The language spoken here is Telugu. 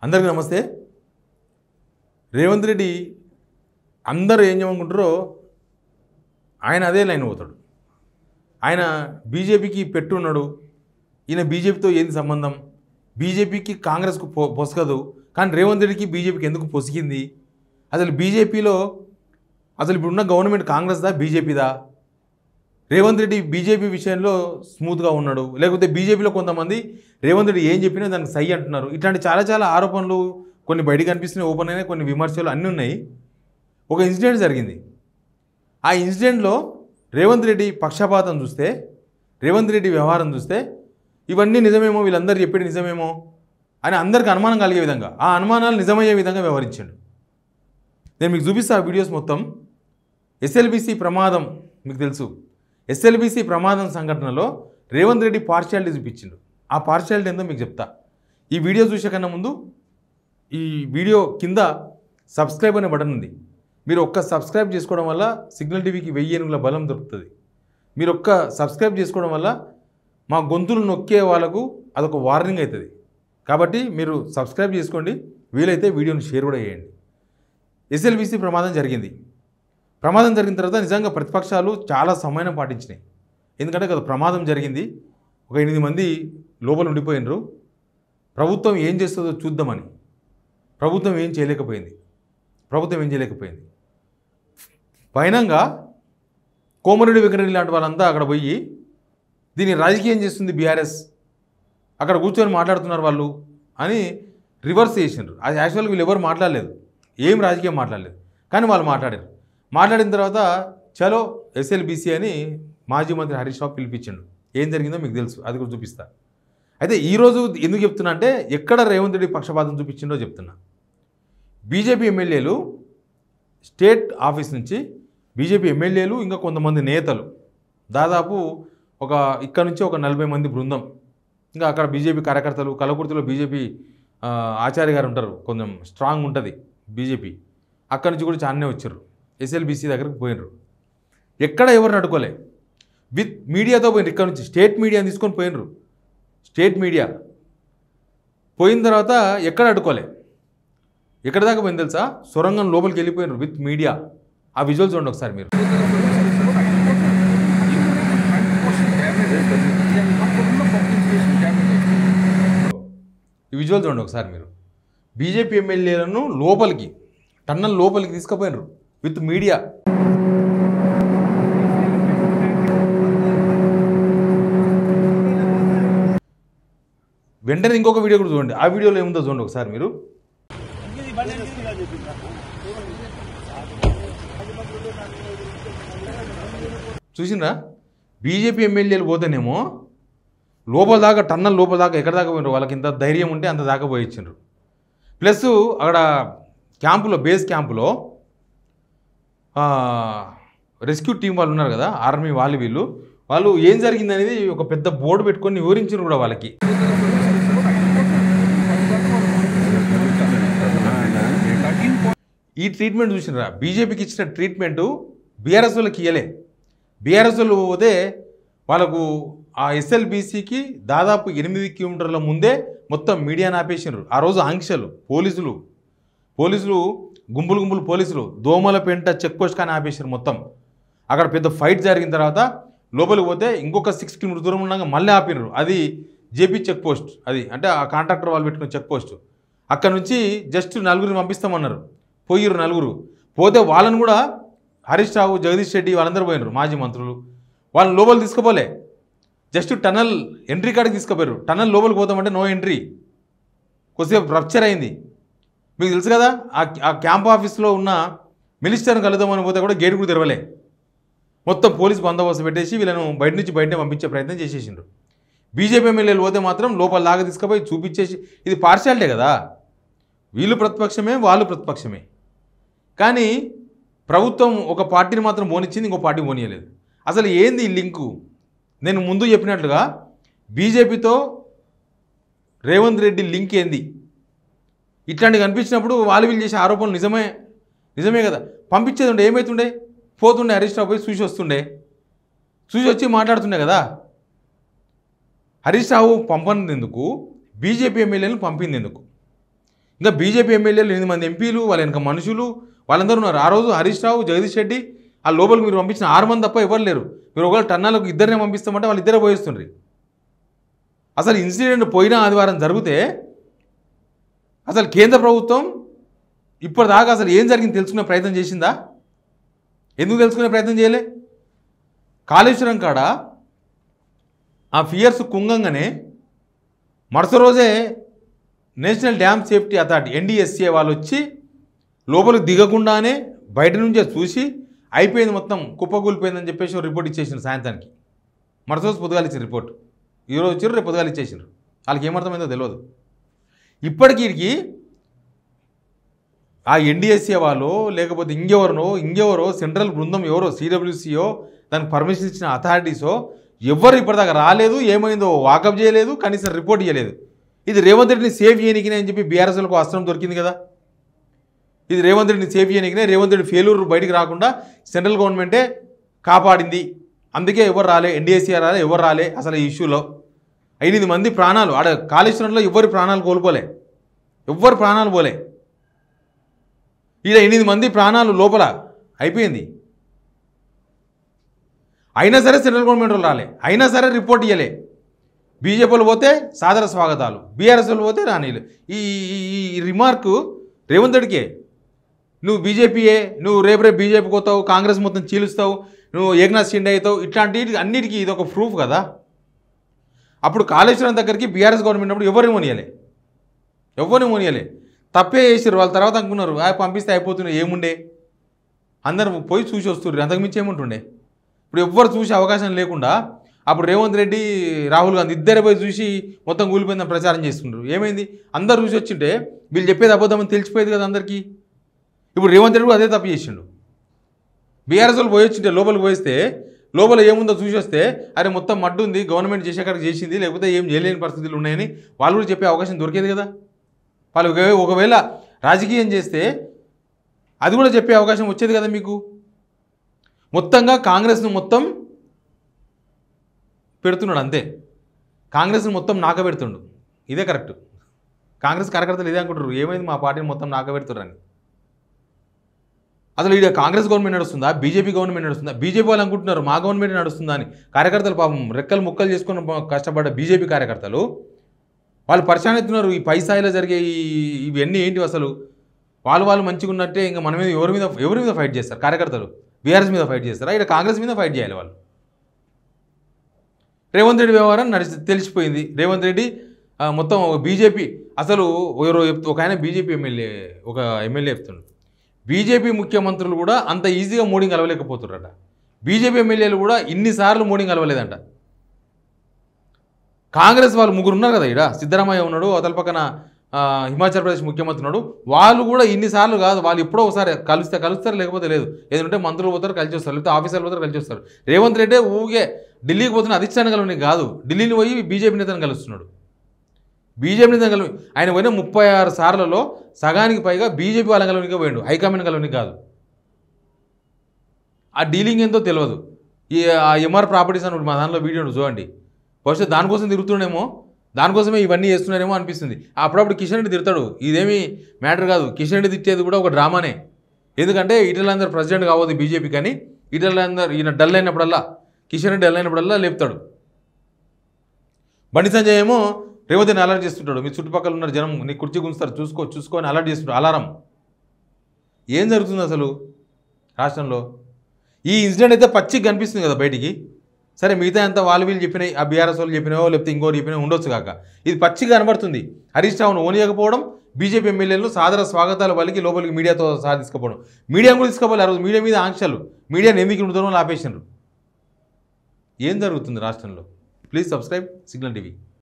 అందరికీ నమస్తే. రేవంత్ రెడ్డి అందరూ ఏం చేయమనుకుంటారో ఆయన అదే లైన్ పోతాడు. ఆయన బీజేపీకి పెట్టున్నాడు. ఈయన బీజేపీతో ఏంది సంబంధం? బీజేపీకి కాంగ్రెస్కు పొసగదు, కానీ రేవంత్ రెడ్డికి బీజేపీకి ఎందుకు పొసిగింది? అసలు బీజేపీలో అసలు ఇప్పుడున్న గవర్నమెంట్ కాంగ్రెస్దా బీజేపీదా? రేవంత్ రెడ్డి బీజేపీ విషయంలో స్మూత్గా ఉన్నాడు, లేకపోతే బీజేపీలో కొంతమంది రేవంత్ రెడ్డి ఏం చెప్పినా దానికి సై అంటున్నారు. ఇట్లాంటి చాలా ఆరోపణలు కొన్ని బయటికి కనిపిస్తున్నాయి, ఓపెన్ అయినా కొన్ని విమర్శలు అన్నీ ఉన్నాయి. ఒక ఇన్సిడెంట్ జరిగింది. ఆ ఇన్సిడెంట్లో రేవంత్ రెడ్డి పక్షపాతం చూస్తే, రేవంత్ రెడ్డి వ్యవహారం చూస్తే ఇవన్నీ నిజమేమో, వీళ్ళందరూ చెప్పేది నిజమేమో అని అందరికీ అనుమానం కలిగే విధంగా, ఆ అనుమానాలు నిజమయ్యే విధంగా వ్యవహరించాడు. నేను మీకు చూపిస్తా ఆ వీడియోస్ మొత్తం. ఎస్ఎల్బీసీ ప్రమాదం మీకు తెలుసు. ఎస్ఎల్బీసీ ప్రమాదం సంఘటనలో రేవంత్ రెడ్డి పార్షియాలిటీ చూపించిండు. ఆ పార్షియాలిటీ ఏందో మీకు చెప్తా. ఈ వీడియో చూసే కన్నా ముందు ఈ వీడియో కింద సబ్స్క్రైబ్ అనే బటన్ ఉంది. మీరు ఒక్క సబ్స్క్రైబ్ చేసుకోవడం వల్ల సిగ్నల్ టీవీకి 1000 ఏనుగుల బలం దొరుకుతుంది. మీరు ఒక్క సబ్స్క్రైబ్ చేసుకోవడం వల్ల మా గొంతులు నొక్కే వాళ్ళకు అదొక వార్నింగ్ అవుతుంది. కాబట్టి మీరు సబ్స్క్రైబ్ చేసుకోండి, వీలైతే వీడియోని షేర్ కూడా చేయండి. ఎస్ఎల్బీసీ ప్రమాదం జరిగింది. ప్రమాదం జరిగిన తర్వాత నిజంగా ప్రతిపక్షాలు చాలా సమయం పాటించినాయి. ఎందుకంటే కదా ప్రమాదం జరిగింది, ఒక 8 మంది లోపల ఉండిపోయినరు. ప్రభుత్వం ఏం చేస్తుందో చూద్దామని. ప్రభుత్వం ఏం చేయలేకపోయింది. పైనంగా కోమరెడ్డి వెంకటరెడ్డి లాంటి వాళ్ళంతా అక్కడ పోయి దీన్ని రాజకీయం చేస్తుంది బీఆర్ఎస్, అక్కడ కూర్చొని మాట్లాడుతున్నారు వాళ్ళు అని రివర్స్ చేసినారు. అది యాక్చువల్గా వీళ్ళు ఎవరు మాట్లాడలేదు, ఏం రాజకీయం మాట్లాడలేదు, కానీ వాళ్ళు మాట్లాడారు. మాట్లాడిన తర్వాత చలో ఎస్ఎల్బీసీ అని మాజీ మంత్రి హరీష్ రావు పిలిపించిండు. ఏం జరిగిందో మీకు తెలుసు, అది కూడా చూపిస్తా. అయితే ఈరోజు ఎందుకు చెప్తున్నా అంటే, ఎక్కడ రేవంత్ రెడ్డి పక్షపాతం చూపించిండో చెప్తున్నా. బీజేపీ ఎమ్మెల్యేలు స్టేట్ ఆఫీస్ నుంచి బీజేపీ ఎమ్మెల్యేలు ఇంకా కొంతమంది నేతలు, దాదాపు ఇక్కడ నుంచి ఒక 40 మంది బృందం, ఇంకా అక్కడ బీజేపీ కార్యకర్తలు, కలకుర్తిలో బీజేపీ ఆచార్య గారు ఉంటారు, కొంచెం స్ట్రాంగ్ ఉంటుంది బీజేపీ, అక్కడి నుంచి కూడా చాలానే వచ్చారు. ఎస్ఎల్బీసీ దగ్గరికి పోయినరు. ఎక్కడ ఎవరిని అడ్డుకోలే, విత్ మీడియాతో పోయినరు. ఇక్కడ నుంచి స్టేట్ మీడియాని తీసుకొని పోయినరు. స్టేట్ మీడియా పోయిన తర్వాత ఎక్కడ అడ్డుకోలే. ఎక్కడ దాకా పోయింది తెలుసా? సొరంగం లోపలికి వెళ్ళిపోయినారు విత్ మీడియా. ఆ విజువల్ చూడండి ఒకసారి మీరు. ఈ విజువల్ చూడండి ఒకసారి మీరు. బీజేపీ ఎమ్మెల్యేలను లోపలికి, టన్నల్ లోపలికి తీసుకుపోయినారు విత్ మీడియా. వెంటనే ఇంకొక వీడియో కూడా చూడండి. ఆ వీడియోలో ఏముందో చూడండి ఒకసారి మీరు. చూసిండ్రా? బీజేపీ ఎమ్మెల్యేలు పోతేనేమో లోపల దాకా, టన్నల్ లోపల దాకా, ఎక్కడ దాకా పోయినారు. వాళ్ళకి ఇంత ధైర్యం ఉంటే అంత దాకా పోయించారు. ప్లస్ అక్కడ క్యాంపులో, బేస్ క్యాంపులో రెస్క్యూ టీం వాళ్ళు ఉన్నారు కదా, ఆర్మీ వాళ్ళు ఏం జరిగింది అనేది ఒక పెద్ద బోర్డు పెట్టుకొని వివరించారు కూడా వాళ్ళకి. ఈ ట్రీట్మెంట్ చూసినరా? బీజేపీకి ఇచ్చిన ట్రీట్మెంటు బీఆర్ఎస్ వాళ్ళకి ఇయ్యలే. బీఆర్ఎస్ వాళ్ళు పోతే వాళ్ళకు ఆ ఎస్ఎల్బీసీకి దాదాపు 8 కిలోమీటర్ల ముందే మొత్తం మీడియాని ఆపేసినారు. ఆ రోజు ఆంక్షలు, పోలీసులు గుంపులు పోలీసులు దోమల పెంట చెక్ పోస్ట్ కానీ ఆపేసారు మొత్తం. అక్కడ పెద్ద ఫైట్ జరిగిన తర్వాత లోపలికి పోతే ఇంకొక 6 కిలోమీటర్ దూరం ఉండగా మళ్ళీ ఆపినారు. అది జేపీ చెక్ పోస్ట్, అది అంటే ఆ కాంట్రాక్టర్ వాళ్ళు పెట్టుకున్న చెక్ పోస్ట్. అక్కడ నుంచి జస్ట్ 4 పంపిస్తామన్నారు. పోయిరు 4. పోతే వాళ్ళని కూడా హరీష్ రావు, జగదీష్ రెడ్డి వాళ్ళందరూ పోయినారు, మాజీ మంత్రులు. వాళ్ళని లోపలికి తీసుకుపోలే, జస్ట్ టనల్ ఎంట్రీ కాడికి తీసుకుపోయారు. టనల్ లోపలికి పోతామంటే నో ఎంట్రీ. కొద్దిసేపు రప్చర్ అయింది. మీకు తెలుసు కదా, ఆ క్యాంప్ ఆఫీస్లో ఉన్న మినిస్టర్ని కలుద్దామని పోతే కూడా గేట్ కూడా తెరవలే. మొత్తం పోలీసు బందోబస్తు పెట్టేసి వీళ్ళను బయట నుంచి బయటనే పంపించే ప్రయత్నం చేసేసిండ్రు. బీజేపీ ఎమ్మెల్యేలు పోతే మాత్రం లోపల లాగా తీసుకుపోయి చూపించేసి, ఇది పార్షియాలిటీ కదా, వీళ్ళు ప్రతిపక్షమే వాళ్ళు ప్రతిపక్షమే. కానీ ప్రభుత్వం ఒక పార్టీని మాత్రం పోనిచ్చింది, ఇంకో పార్టీ పోనీయలేదు. అసలు ఏంది ఈ లింకు? నేను ముందు చెప్పినట్లుగా బీజేపీతో రేవంత్ రెడ్డి లింక్ ఏంది? ఇట్లాంటివి కనిపించినప్పుడు వీళ్ళు చేసే ఆరోపణలు నిజమే కదా. పంపించేది ఉండే ఏమవుతుండే, పోతుండే హరీష్ రావు పోయి చూసి వస్తుండే, చూసి వచ్చి మాట్లాడుతుండే కదా. హరీష్ రావు పంపనింది ఎందుకు? బీజేపీ ఎమ్మెల్యేలను పంపింది ఎందుకు? ఇంకా బీజేపీ ఎమ్మెల్యేలు 8 మంది ఎంపీలు, వాళ్ళ వెనక మనుషులు వాళ్ళందరూ ఉన్నారు. ఆ రోజు హరీష్ రావు, జగదీష్ రెడ్డి ఆ లోపలికి మీరు పంపించిన 6 మంది తప్ప ఎవరు లేరు. మీరు ఒకవేళ టన్నాలకు ఇద్దరినే పంపిస్తామంటే వాళ్ళు ఇద్దరే పోయిస్తుండ్రి. అసలు ఇన్సిడెంట్ పోయిన ఆదివారం జరిగితే అసలు కేంద్ర ప్రభుత్వం ఇప్పటిదాకా అసలు ఏం జరిగింది తెలుసుకునే ప్రయత్నం చేసిందా? ఎందుకు తెలుసుకునే ప్రయత్నం చేయలే? కాళేశ్వరం కాడ ఆ ఫియర్స్ కుంగంగానే మరుసటి రోజే national dam safety authority NDSCA వాళ్ళు వచ్చి లోపలికి దిగకుండానే బయట నుంచే చూసి అయిపోయింది, మొత్తం కుప్పకూలిపోయిందని చెప్పేసి రిపోర్ట్ ఇచ్చేసిండ్రు సాయంత్రానికి. మరుసటి రోజు పొద్దుగాలు ఇచ్చిన రిపోర్ట్. ఈరోజు వచ్చారు, రేపు పొద్దుగాలు ఇచ్చేసిండ్రు. వాళ్ళకి ఏమర్థమైందో తెలియదు. ఇప్పటికీ ఆ NDSCA వాళ్ళు లేకపోతే ఇంకెవరో సెంట్రల్ బృందం ఎవరో CWCO దానికి పర్మిషన్ ఇచ్చిన అథారిటీసో ఎవరు ఇప్పటిదాకా రాలేదు. ఏమైందో వాకప్ చేయలేదు, కనీసం రిపోర్ట్ చేయలేదు. ఇది రేవంత్ రెడ్డిని సేవ్ చేయనికినే అని చెప్పి బీఆర్ఎస్లకు అస్త్రం దొరికింది కదా. ఇది రేవంత్ రెడ్డిని సేవ్ చేయనికినే, రేవంత్ రెడ్డి ఫెయిల్యూర్ బయటికి రాకుండా సెంట్రల్ గవర్నమెంటే కాపాడింది. అందుకే ఎవరు రాలే, NDSCA రాలే, ఎవరు రాలే. అసలు ఈ ఇష్యూలో 8 మంది ప్రాణాలు ఆడ కాళేశ్వరంలో ఎవరి ప్రాణాలు కోల్పోలే, ఎవ్వరు ప్రాణాలు పోలే. ఈడ 8 మంది ప్రాణాలు లోపల అయిపోయింది. అయినా సరే సెంట్రల్ గవర్నమెంట్ వాళ్ళు రాలే, అయినా సరే రిపోర్ట్ ఇవ్వలే. బీజేపీలు పోతే సాదర స్వాగతాలు, బీఆర్ఎస్ వాళ్ళు పోతే రానీలు. ఈ రిమార్కు రేవంత్ రెడ్డికే. నువ్వు బీజేపీయే, నువ్వు రేపు బీజేపీకి పోతావు, కాంగ్రెస్ మొత్తం చీలుస్తావు, నువ్వు ఏకనాథ్ షిండే అవుతావు, ఇట్లాంటి అన్నిటికీ ఇది ఒక ప్రూఫ్ కదా. అప్పుడు కాళేశ్వరం దగ్గరికి బీఆర్ఎస్ గవర్నమెంట్ అప్పుడు ఎవరిని మోనియలే, తప్పే చేసారు. వాళ్ళ తర్వాత అనుకున్నారు పంపిస్తే అయిపోతున్నాయి, ఏముండే అందరు పోయి చూసి వస్తున్నారు, అంతకుమించి ఏముంటుండే. ఇప్పుడు ఎవ్వరు చూసే అవకాశం లేకుండా అప్పుడు రేవంత్ రెడ్డి, రాహుల్ గాంధీ ఇద్దరే పోయి చూసి మొత్తం కూలిపోయిందని ప్రచారం చేస్తున్నారు. ఏమైంది? అందరు చూసి వచ్చింటే వీళ్ళు చెప్పేది అబద్ధమని తెలిసిపోయేది కదా అందరికీ. ఇప్పుడు రేవంత్ రెడ్డి అదే తప్పు చేసిండు. బీఆర్ఎస్ వాళ్ళు పోయి వచ్చింటే లోపలికి పోయిస్తే లోపల ఏముందో చూసి వస్తే అరే మొత్తం మడ్డు ఉంది, గవర్నమెంట్ చేసేకాడికి చేసింది, లేకపోతే ఏం చేయలేని పరిస్థితులు ఉన్నాయని వాళ్ళు కూడా చెప్పే అవకాశం దొరికేది కదా. వాళ్ళు ఒకవేళ రాజకీయం చేస్తే అది కూడా చెప్పే అవకాశం వచ్చేది కదా మీకు. మొత్తంగా కాంగ్రెస్ను మొత్తం పెడుతున్నాడు అంతే, కాంగ్రెస్ని మొత్తం నాకబెడుతుండు. ఇదే కరెక్ట్. కాంగ్రెస్ కార్యకర్తలు ఇదే అనుకుంటారు, ఏమైంది మా పార్టీని మొత్తం నాకబెడుతున్నారని. అసలు ఇది కాంగ్రెస్ గవర్నమెంట్ నడుస్తుందా, బీజేపీ గవర్నమెంట్ నడుస్తుందా? బీజేపీ వాళ్ళు అనుకుంటున్నారు మా గవర్నమెంట్ నడుస్తుందా అని. కార్యకర్తలు పాపం రెక్కలు ముక్కలు చేసుకుని కష్టపడ్డ బీజేపీ కార్యకర్తలు వాళ్ళు పరిశాన్ అవుతున్నారు. ఈ పై స్థాయిలో జరిగే ఇవన్నీ ఏంటి అసలు? వాళ్ళు మంచిగా ఉన్నట్టే ఇంకా మన మీద ఎవరి మీద ఫైట్ చేస్తారు? కార్యకర్తలు బీఆర్ఎస్ మీద ఫైట్ చేస్తారా? ఇక్కడ కాంగ్రెస్ మీద ఫైట్ చేయాలి వాళ్ళు. రేవంత్ రెడ్డి వ్యవహారం తెలిసిపోయింది. రేవంత్ రెడ్డి మొత్తం బీజేపీ అసలు ఒక ఆయన బీజేపీ ఒక ఎమ్మెల్యే చెప్తున్నాడు, బీజేపీ ముఖ్యమంత్రులు కూడా అంత ఈజీగా మోడీని కలవలేకపోతున్నారట. బీజేపీ ఎమ్మెల్యేలు కూడా ఇన్నిసార్లు మోడీని కలవలేదంట. కాంగ్రెస్ వాళ్ళు 3 ఉన్నారు కదా, ఇక్కడ సిద్ధరామయ్య ఉన్నాడు, అవతల పక్కన హిమాచల్ ప్రదేశ్ ముఖ్యమంత్రి ఉన్నాడు. వాళ్ళు కూడా ఇన్నిసార్లు కాదు, వాళ్ళు ఎప్పుడో ఒకసారి కలుస్తారు, లేకపోతే లేదు. ఏదంటే మంత్రులు పోతారు కలిసి వస్తారు, లేకపోతే ఆఫీసర్లు పోతారు కలిసి వస్తారు. రేవంత్ రెడ్డి ఊగే ఢిల్లీకి పోతున్న అధిష్టానం కలవని కాదు, ఢిల్లీని పోయి బీజేపీ నేతను కలుస్తున్నాడు. బీజేపీ నేతను కలిపి ఆయన పోయిన 36 సార్లలో సగానికి పైగా బీజేపీ వాళ్ళని కలవనికే పోయిండు, హైకమాండ్ కలవని కాదు. ఆ డీలింగ్ ఏందో తెలియదు. ఈ MR ప్రాపర్టీస్ అని మా దానిలో వీడియో చూడండి. బహుశా దానికోసం తిరుగుతుండేమో, దానికోసమే ఇవన్నీ చేస్తున్నారేమో అనిపిస్తుంది. అప్పుడప్పుడు కిషన్ రెడ్డి తిడతాడు, ఇదేమీ మ్యాటర్ కాదు. కిషన్ రెడ్డి తిట్టేది కూడా ఒక డ్రామానే. ఎందుకంటే ఈటలందరూ ప్రెసిడెంట్ కావద్దు బీజేపీ కానీ, ఈటలందరూ ఈయన డల్ అయినప్పుడల్లా, కిషన్ రెడ్డి డల్ అయినప్పుడల్లా లేపుతాడు. బండి సంజయ్ ఏమో రేవంత్ని అలర్ట్ చేస్తుంటాడు, మీ చుట్టుపక్కల ఉన్న జనం నీ కుర్చీ గుంచుతారు చూసుకొని అలర్ట్ చేస్తుంటాడు. అలారం ఏం జరుగుతుంది అసలు రాష్ట్రంలో? ఈ ఇన్సిడెంట్ అయితే పచ్చిగా కనిపిస్తుంది కదా బయటికి. సరే మిగతా అంతా వీళ్ళు చెప్పినాయి, ఆ బీఆర్ఎస్ వాళ్ళు చెప్పినావో లేకపోతే ఇంకోటి చెప్పినా ఉండొచ్చు కాక, ఇది పచ్చిగా కనబడుతుంది. హరీష్ రావును ఓనియకపోవడం, బీజేపీ ఎమ్మెల్యేలను సాదర స్వాగతాలు పలికి లోపలికి మీడియాతో సహా తీసుకుపోవడం. మీడియా కూడా తీసుకోవాలి. ఆ రోజు మీడియా మీద ఆంక్షలు, మీడియాని ఎందుకు ఉండడం ఆపేసినారు. ఏం జరుగుతుంది రాష్ట్రంలో? Please subscribe signal TV.